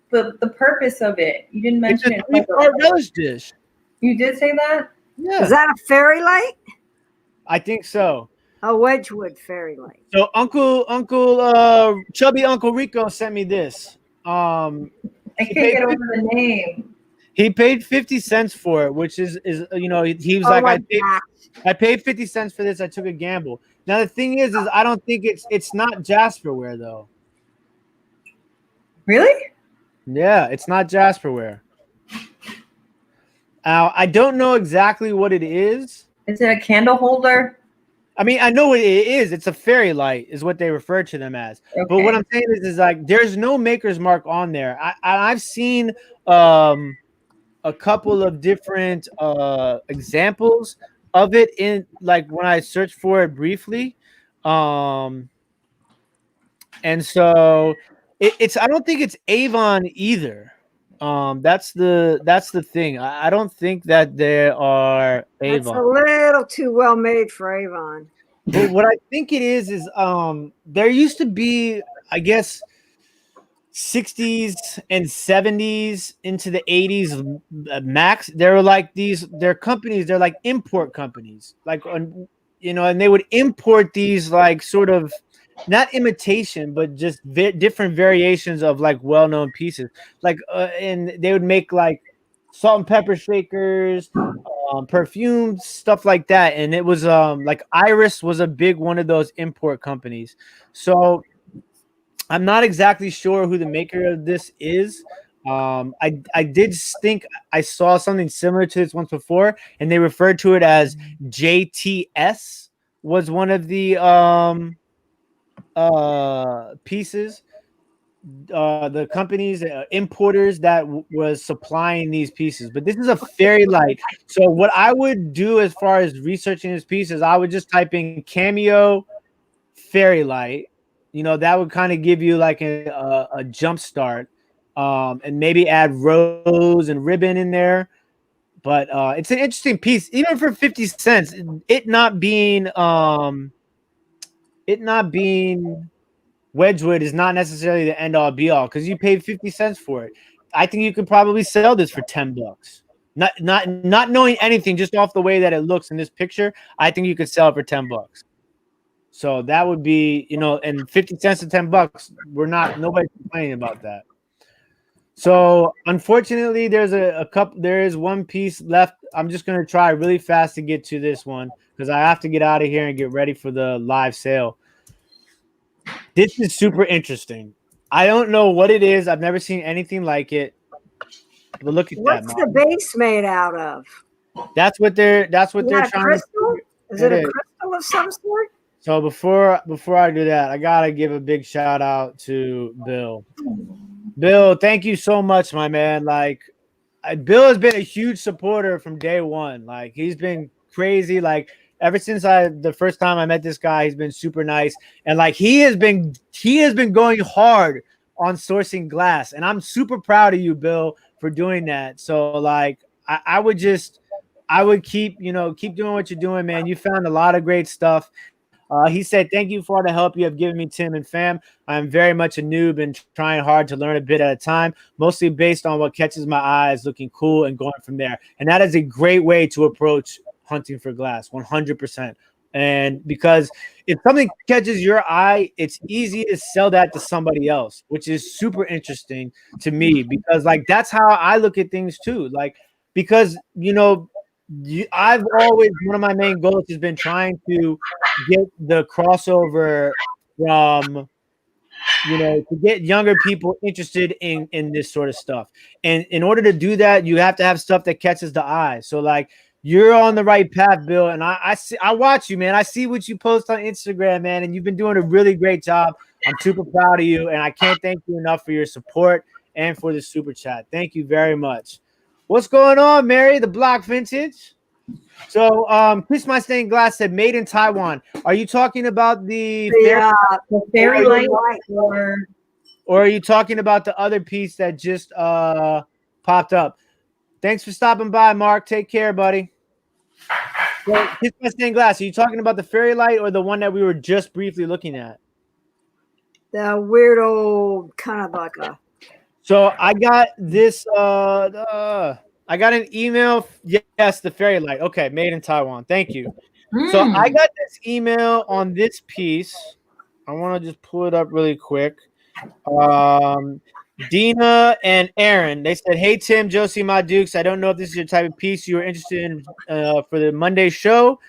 the purpose of it, you didn't It's a mention it. 3-part relish dish. You did say that? Yeah, Is that a fairy light? I think so. A Wedgwood fairy light. So chubby Uncle Rico sent me this. I He can't paid get over the name. He paid 50 cents for it, which is he was Oh, like, like that. I paid 50 cents for this. I took a gamble. Now the thing is I don't think it's not Jasperware though. Really? Yeah, it's not Jasperware. I don't know exactly what it is. Is it a candle holder? I mean, I know what it is. It's a fairy light, is what they refer to them as. Okay. But what I'm saying is like there's no maker's mark on there. I've seen a couple of different examples of it in like when I searched for it briefly. And so it's I don't think it's Avon either. That's the thing. I don't think that they are That's a Avon. little too well made for Avon. But what I think it is there used to be, I guess, 60s and 70s into the 80s max. They're like they're companies, they're like import companies, like and they would import these like sort of not imitation but just different variations of like well-known pieces, like and they would make like salt and pepper shakers, perfumes, stuff like that. And it was like Iris was a big one of those import companies. So I'm not exactly sure who the maker of this is. I did think I saw something similar to this once before, and they referred to it as JTS was one of the pieces. The companies, importers that was supplying these pieces. But this is a fairy light. So what I would do as far as researching this piece is I would just type in Cameo fairy light. That would kind of give you like a jump start, and maybe add rose and ribbon in there. But it's an interesting piece, even for 50 cents. It not being Wedgwood is not necessarily the end all be all, because you paid 50 cents for it. I think you could probably sell this for $10. Not knowing anything, just off the way that it looks in this picture, I think you could sell it for $10. So that would be, and 50 cents to $10, nobody's complaining about that. So unfortunately, there's there is one piece left. I'm just going to try really fast to get to this one because I have to get out of here and get ready for the live sale. This is super interesting. I don't know what it is. I've never seen anything like it. But look at that. What's the base made out of? That's what they're trying crystal? to. Is it a crystal of some sort? So before I do that, I gotta give a big shout out to Bill. Bill, thank you so much, my man. Like, Bill has been a huge supporter from day one. Like, he's been crazy. Like, ever since the first time I met this guy, he's been super nice. And like, he has been going hard on sourcing glass. And I'm super proud of you, Bill, for doing that. So like, I would keep doing what you're doing, man. You found a lot of great stuff. He said, thank you for all the help you have given me, Tim and fam. I'm very much a noob and trying hard to learn a bit at a time, mostly based on what catches my eyes, looking cool and going from there. And that is a great way to approach hunting for glass, 100%. And because if something catches your eye, it's easy to sell that to somebody else, which is super interesting to me, because like, that's how I look at things too. Like, because, I've always, one of my main goals has been trying to get the crossover from, to get younger people interested in this sort of stuff. And in order to do that, you have to have stuff that catches the eye. So like, you're on the right path, Bill. And I watch you, man. I see what you post on Instagram, man. And you've been doing a really great job. I'm super proud of you. And I can't thank you enough for your support and for the super chat. Thank you very much. What's going on, Mary? The Block Vintage. So, Kiss My Stained Glass said made in Taiwan. Are you talking about the fairy light, or are you talking about the other piece that just popped up? Thanks for stopping by, Mark. Take care, buddy. So, kiss my stained glass. Are you talking about the fairy light or the one that we were just briefly looking at? The weird old kind of like a. So I got this. I got an email. Yes, the fairy light. Okay, made in Taiwan. Thank you. So I got this email on this piece. I want to just pull it up really quick. Dina and Aaron, they said, "Hey Tim, Josie, my Dukes. I don't know if this is your type of piece you are interested in for the Monday show.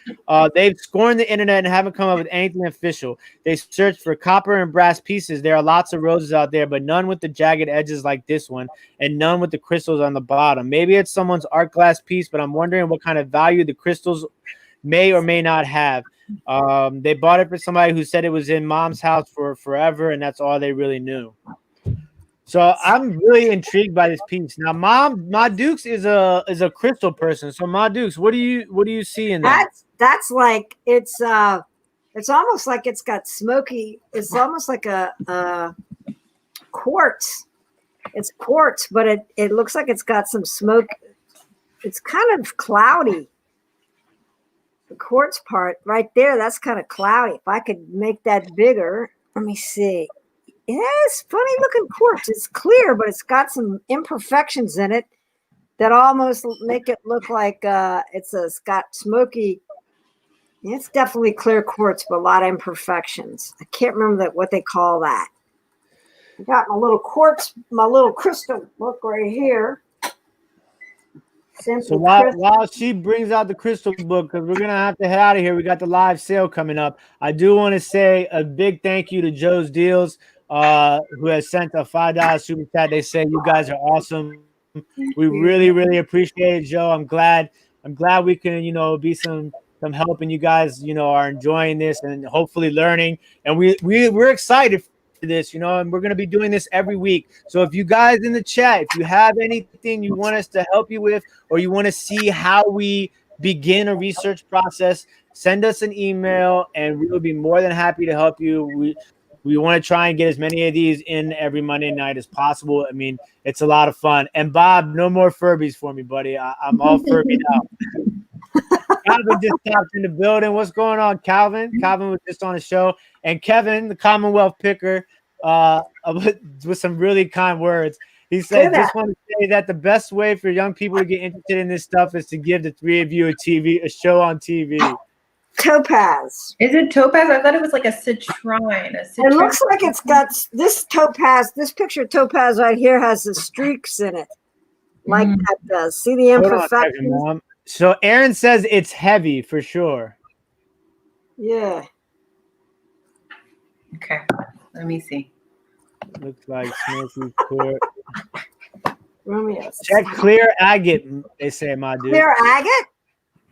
They've scorned the internet and haven't come up with anything official. They searched for copper and brass pieces. There are lots of roses out there, but none with the jagged edges like this one, and none with the crystals on the bottom. Maybe it's someone's art glass piece, but I'm wondering what kind of value the crystals may or may not have. They bought it for somebody who said it was in mom's house for forever, and that's all they really knew." So I'm really intrigued by this piece. Now, Ma Dukes is a crystal person. So Ma Dukes, what do you see in that? That's like it's almost like it's got smoky. It's almost like a quartz. It's quartz, but it looks like it's got some smoke. It's kind of cloudy. The quartz part right there, that's kind of cloudy. If I could make that bigger, let me see. Yes, funny looking quartz. It's clear, but it's got some imperfections in it that almost make it look like it's got smoky. It's definitely clear quartz, but a lot of imperfections. I can't remember what they call that. I got my little quartz, my little crystal book right here. So while she brings out the crystal book, because we're gonna have to head out of here, we got the live sale coming up. I do want to say a big thank you to Joe's Deals, who has sent a $5 super chat. They say you guys are awesome. We really, really appreciate it, Joe. I'm glad we can, be some help, and you guys, are enjoying this and hopefully learning. And we're excited for this, and we're gonna be doing this every week. So if you guys in the chat, if you have anything you want us to help you with, or you want to see how we begin a research process, send us an email, and we will be more than happy to help you. We want to try and get as many of these in every Monday night as possible. I mean, it's a lot of fun. And Bob, no more Furbies for me, buddy. I'm all Furbied out. Calvin just stopped in the building. What's going on, Calvin? Calvin was just on the show. And Kevin, the Commonwealth picker, with some really kind words. He said, "Just want to say that the best way for young people to get interested in this stuff is to give the three of you a show on TV." Topaz. Is it topaz? I thought it was like a citrine. It looks like it's got this topaz. This picture of topaz right here has the streaks in it, like that does. See the imperfections? Mom. So Aaron says it's heavy for sure. Yeah. Okay. Let me see. Looks like smoky quartz. Yes. Check clear agate. They say, my dude. Clear agate.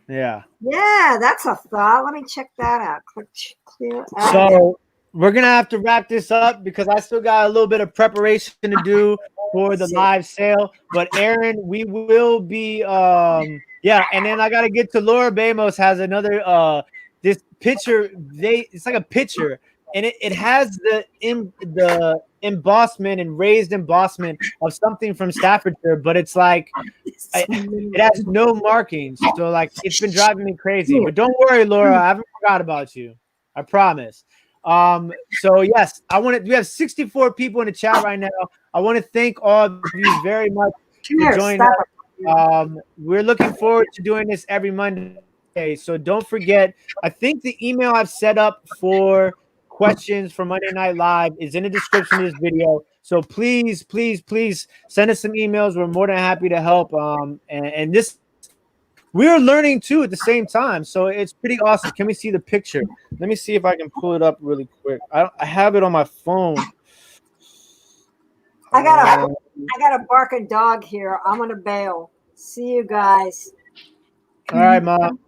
Yeah. Yeah, that's a thought. Let me check that out. Clear agate. So we're gonna have to wrap this up because I still got a little bit of preparation to do for the live sale. But Aaron, we will be yeah, and then I gotta get to Laura Bamos has another this picture. It's like a picture, and it has the embossment and raised embossment of something from Staffordshire, but it's like it has no markings. So like it's been driving me crazy. But don't worry, Laura, I haven't forgot about you. I promise. So yes, we have 64 people in the chat right now. I want to thank all of you very much for joining us. We're looking forward to doing this every Monday. So don't forget, I think the email I've set up for questions for Monday Night Live is in the description of this video. So please, please, please send us some emails. We're more than happy to help. And this, we're learning too at the same time. So it's pretty awesome. Can we see the picture? Let me see if I can pull it up really quick. I have it on my phone. I got a barking dog here. I'm gonna bail. See you guys. All right, Mom.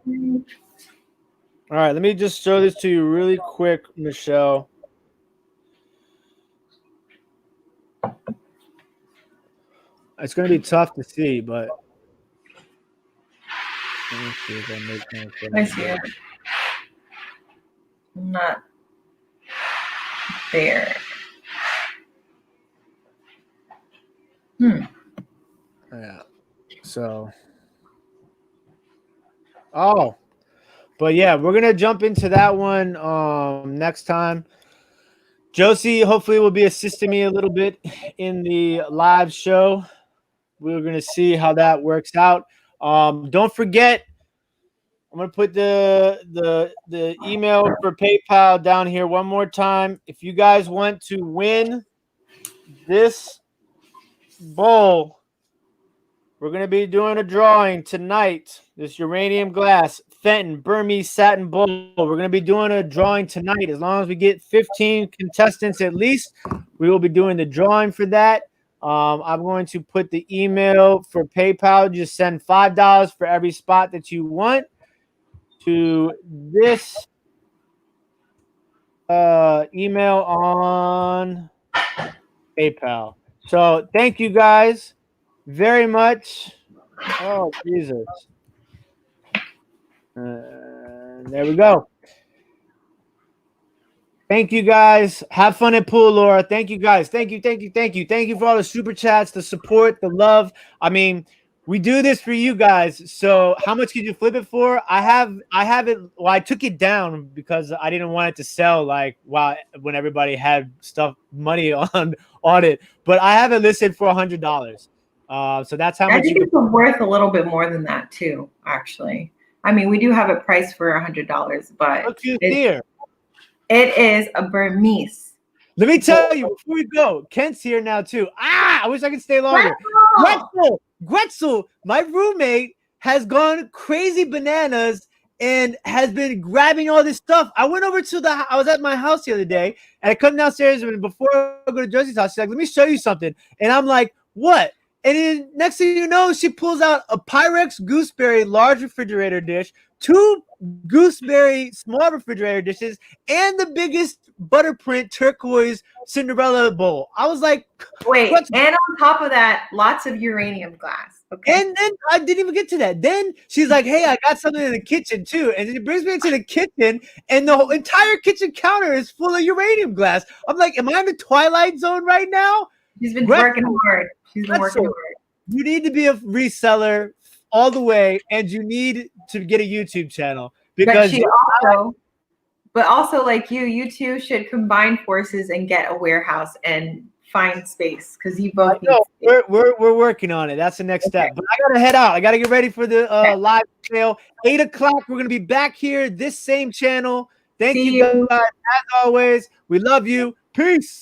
All right, let me just show this to you really quick, Michelle. It's going to be tough to see, but let me see if I make sense. I see it. I'm not there. Yeah. So, oh, But yeah, we're gonna jump into that one next time. Josie hopefully will be assisting me a little bit in the live show. We're gonna see how that works out. Don't forget, I'm gonna put the email for PayPal down here one more time. If you guys want to win this bowl, we're going to be doing a drawing tonight. This uranium glass, Fenton, Burmese satin bowl. We're going to be doing a drawing tonight. As long as we get 15 contestants at least, we will be doing the drawing for that. I'm going to put the email for PayPal. Just send $5 for every spot that you want to this email on PayPal. So thank you guys very much. Oh, Jesus. There we go. Thank you guys. Have fun at pool, Laura. Thank you guys. Thank you for all the super chats, the support, the love. I mean, we do this for you guys. So how much could you flip it for? I have it. Well, I took it down because I didn't want it to sell like when everybody had money on it. But I have it listed for $100. So that's how much. I think it's worth a little bit more than that too, actually. I mean, we do have it priced for $100, but look who's here. It is a Burmese. Let me tell you before we go, Kent's here now too. I wish I could stay longer. Gretzel, my roommate, has gone crazy bananas and has been grabbing all this stuff. I went over to I was at my house the other day, and I come downstairs, and before I go to Josie's house, she's like, let me show you something. And I'm like, what? And then next thing you know, she pulls out a Pyrex gooseberry large refrigerator dish, 2 gooseberry small refrigerator dishes, and the biggest butter print turquoise Cinderella bowl. I was like, wait, and on top of that, lots of uranium glass. Okay. And then I didn't even get to that. Then she's like, hey, I got something in the kitchen too. And then it brings me into the kitchen, and the whole entire kitchen counter is full of uranium glass. I'm like, am I in the Twilight Zone right now? She's been working hard. She's been working hard. You need to be a reseller all the way, and you need to get a YouTube channel because but also like you two should combine forces and get a warehouse and find space because you both need we're working on it. That's the next step. But I gotta head out. I gotta get ready for the live sale. 8 o'clock. We're gonna be back here, this same channel. Thank you guys as always. We love you. Peace.